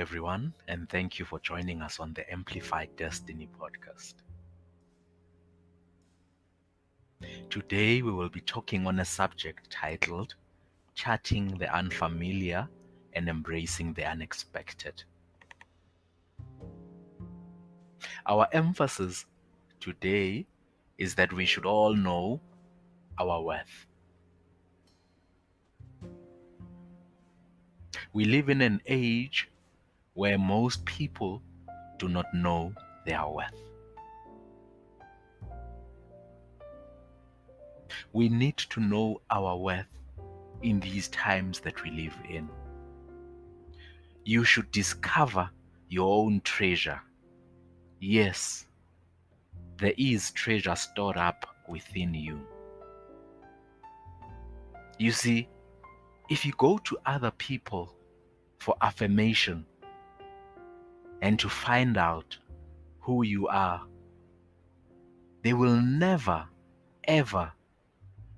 everyone, and thank you for joining us on the Amplified Destiny podcast. Today, we will be talking on a subject titled Charting the Unfamiliar and Embracing the Unexpected. Our emphasis today is that we should all know our worth. We live in an age where most people do not know their worth. We need to know our worth in these times that we live in. You should discover your own treasure. Yes, there is treasure stored up within you. You see, if you go to other people for affirmation and to find out who you are, they will never, ever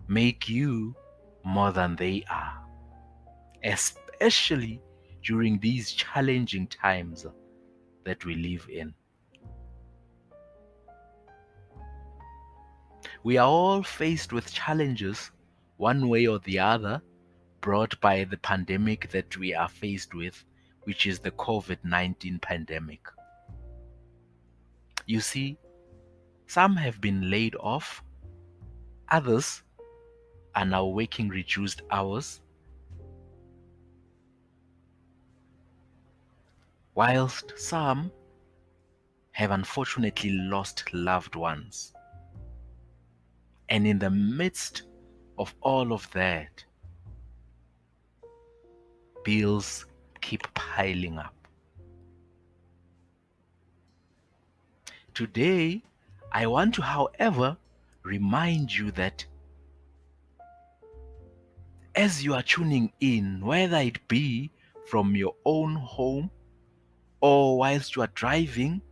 make you more than they are, especially during these challenging times that we live in. We are all faced with challenges, one way or the other, brought by the pandemic that we are faced with, which is the COVID-19 pandemic. You see, some have been laid off, others are now working reduced hours, whilst some have unfortunately lost loved ones. And in the midst of all of that, bills keep piling up. Today, I want to, however, remind you that as you are tuning in, whether it be from your own home or whilst you are driving,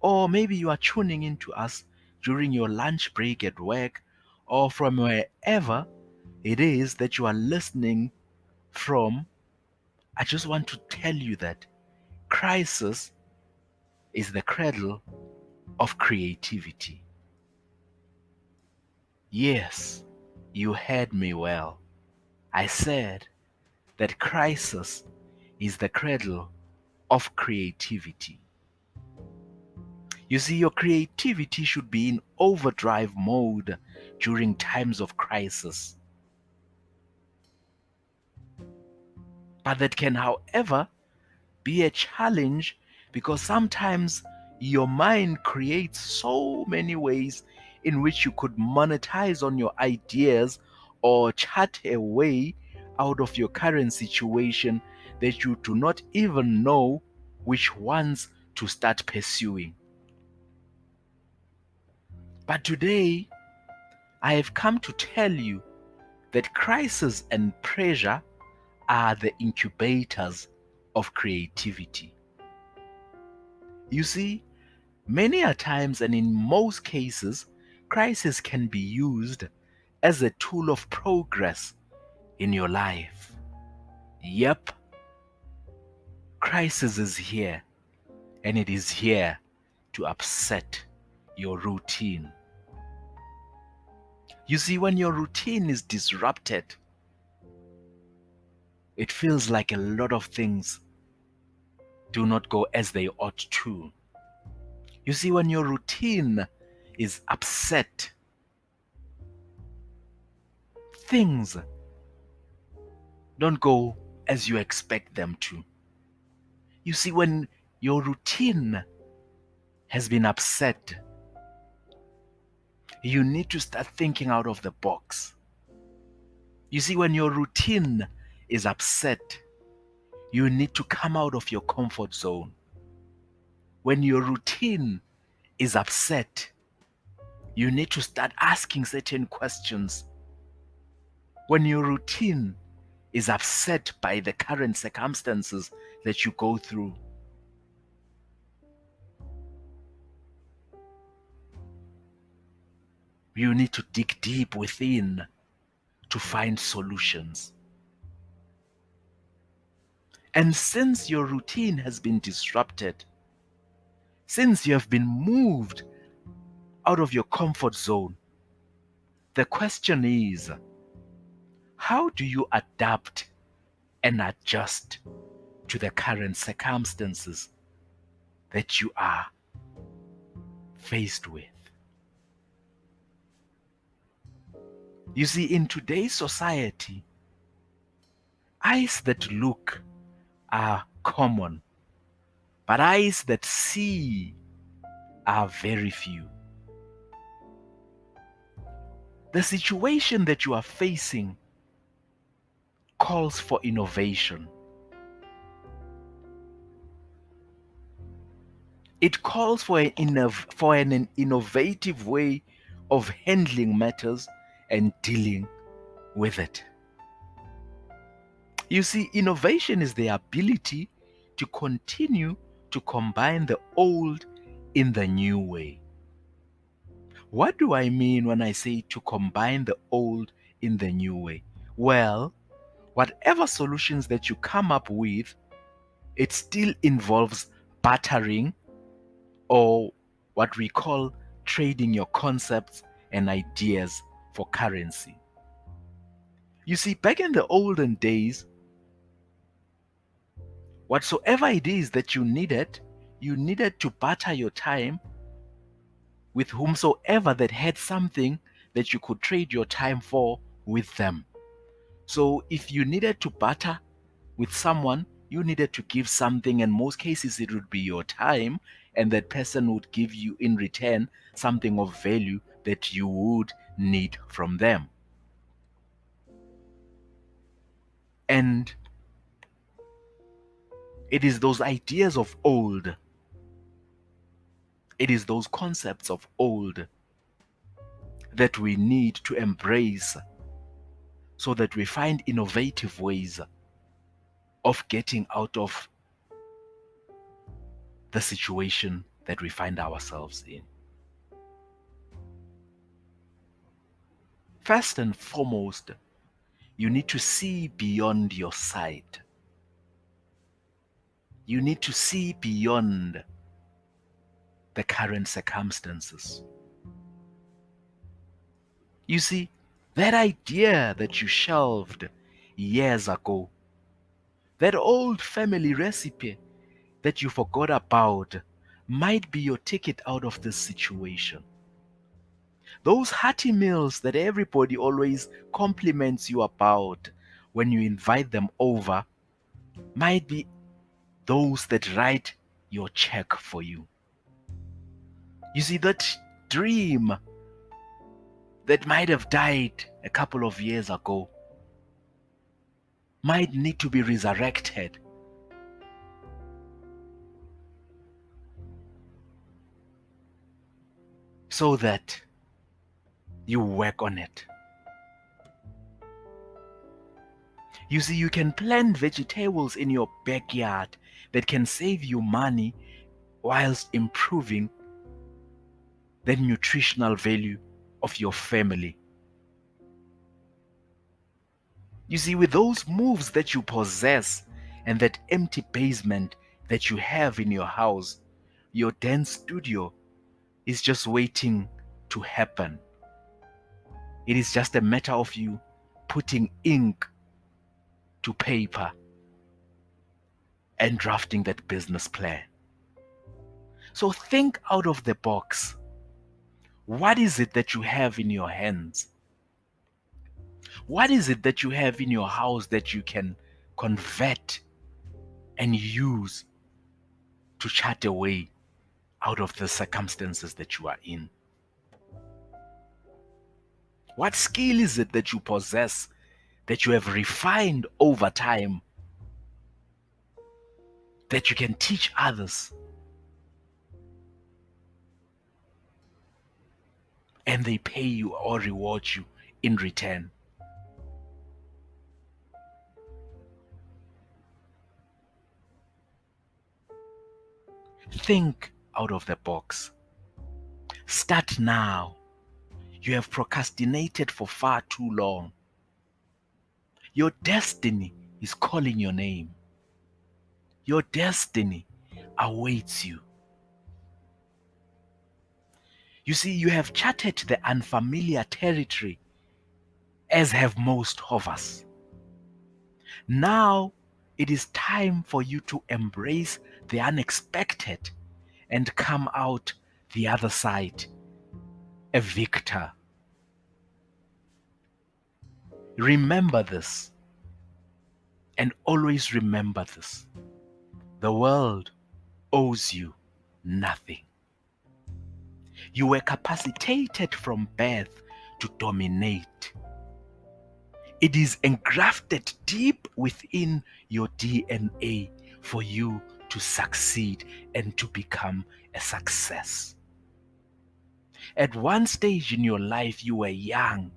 or maybe you are tuning into us during your lunch break at work, or from wherever it is that you are listening from, I just want to tell you that crisis is the cradle of creativity. Yes, you heard me well. I said that crisis is the cradle of creativity. You see, your creativity should be in overdrive mode during times of crisis. But that can, however, be a challenge because sometimes your mind creates so many ways in which you could monetize on your ideas or chart a way out of your current situation that you do not even know which ones to start pursuing. But today, I have come to tell you that crisis and pressure are the incubators of creativity. You see, many a times and in most cases, crisis can be used as a tool of progress in your life. Yep, crisis is here, and it is here to upset your routine. You see, when your routine is disrupted, it feels like a lot of things do not go as they ought to. You see, when your routine is upset, things don't go as you expect them to. You see, when your routine has been upset, you need to start thinking out of the box. You see, when your routine is upset, you need to come out of your comfort zone. When your routine is upset, you need to start asking certain questions. When your routine is upset by the current circumstances that you go through, you need to dig deep within to find solutions. And since your routine has been disrupted, since you have been moved out of your comfort zone, the question is, how do you adapt and adjust to the current circumstances that you are faced with? You see, in today's society, eyes that look are common, but eyes that see are very few. The situation that you are facing calls for innovation. It calls for an innovative way of handling matters and dealing with it. You see, innovation is the ability to continue to combine the old in the new way. What do I mean when I say to combine the old in the new way? Well, whatever solutions that you come up with, it still involves bartering, or what we call trading your concepts and ideas for currency. You see, back in the olden days, whatsoever it is that you needed to barter your time with whomsoever that had something that you could trade your time for with them. So if you needed to barter with someone, you needed to give something. In most cases, it would be your time, and that person would give you in return something of value that you would need from them. And it is those ideas of old, it is those concepts of old that we need to embrace so that we find innovative ways of getting out of the situation that we find ourselves in. First and foremost, you need to see beyond your sight. You need to see beyond the current circumstances. You see, that idea that you shelved years ago, that old family recipe that you forgot about, might be your ticket out of this situation. Those hearty meals that everybody always compliments you about when you invite them over might be those that write your check for you. You see, that dream that might have died a couple of years ago might need to be resurrected so that you work on it. You see, you can plant vegetables in your backyard that can save you money whilst improving the nutritional value of your family. You see, with those moves that you possess and that empty basement that you have in your house, your dance studio is just waiting to happen. It is just a matter of you putting ink to paper and drafting that business plan. So think out of the box. What is it that you have in your hands? What is it that you have in your house that you can convert and use to chart a way out of the circumstances that you are in? What skill is it that you possess that you have refined over time that you can teach others and they pay you or reward you in return? Think out of the box. Start now. You have procrastinated for far too long. Your destiny is calling your name. Your destiny awaits you. You see, you have charted the unfamiliar territory, as have most of us. Now it is time for you to embrace the unexpected and come out the other side a victor. Remember this, and always remember this. The world owes you nothing. You were capacitated from birth to dominate. It is engrafted deep within your DNA for you to succeed and to become a success. At one stage in your life, you were young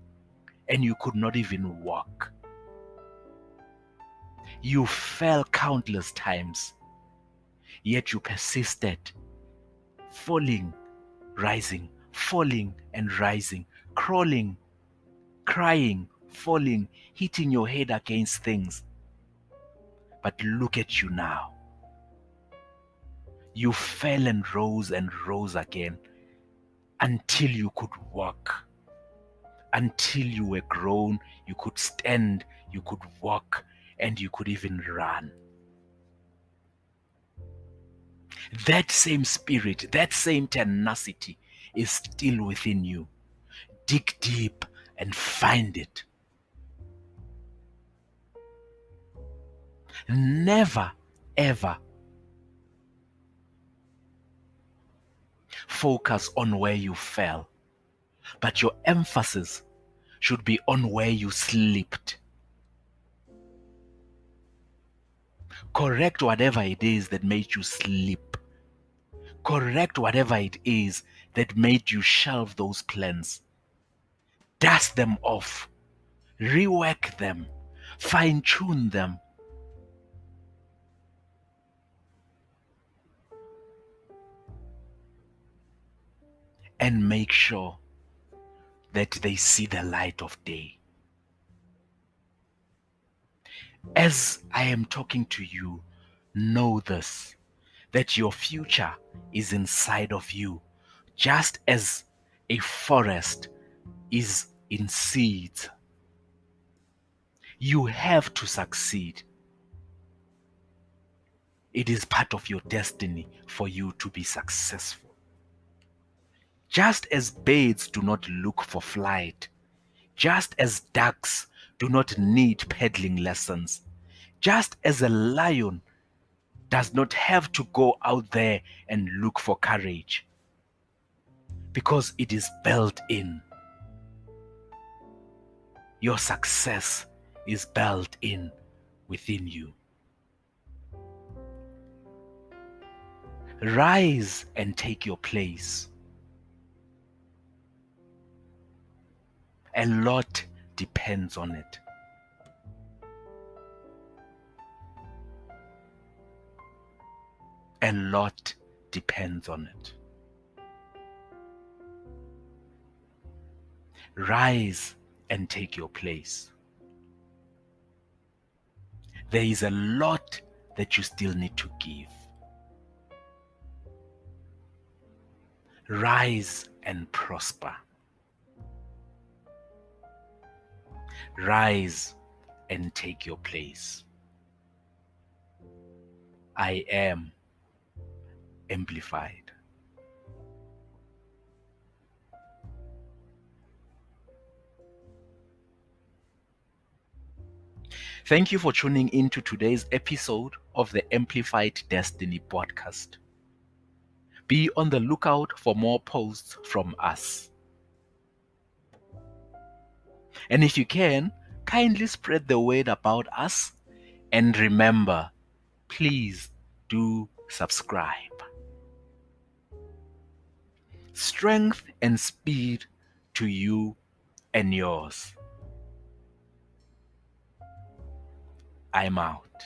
and you could not even walk. You fell countless times, yet you persisted, falling, rising, falling and rising, crawling, crying, falling, hitting your head against things. But look at you now. You fell and rose again until you could walk, until you were grown, you could stand, you could walk, and you could even run. That same spirit, that same tenacity is still within you. Dig deep and find it. Never, ever focus on where you fell, but your emphasis should be on where you slipped. Correct whatever it is that made you slip. Correct whatever it is that made you shelve those plans. Dust them off. Rework them. Fine-tune them. And make sure that they see the light of day. As I am talking to you, know this, that your future is inside of you, just as a forest is in seeds. You have to succeed. It is part of your destiny for you to be successful. Just as birds do not look for flight, just as ducks do not need paddling lessons, just as a lion does not have to go out there and look for courage, because it is built in. Your success is built in within you. Rise and take your place. A lot depends on it. A lot depends on it. Rise and take your place. There is a lot that you still need to give. Rise and prosper. Rise and take your place. I am amplified. Thank you for tuning into today's episode of the Amplified Destiny podcast. Be on the lookout for more posts from us. And if you can, kindly spread the word about us. And remember, please do subscribe. Strength and speed to you and yours. I'm out.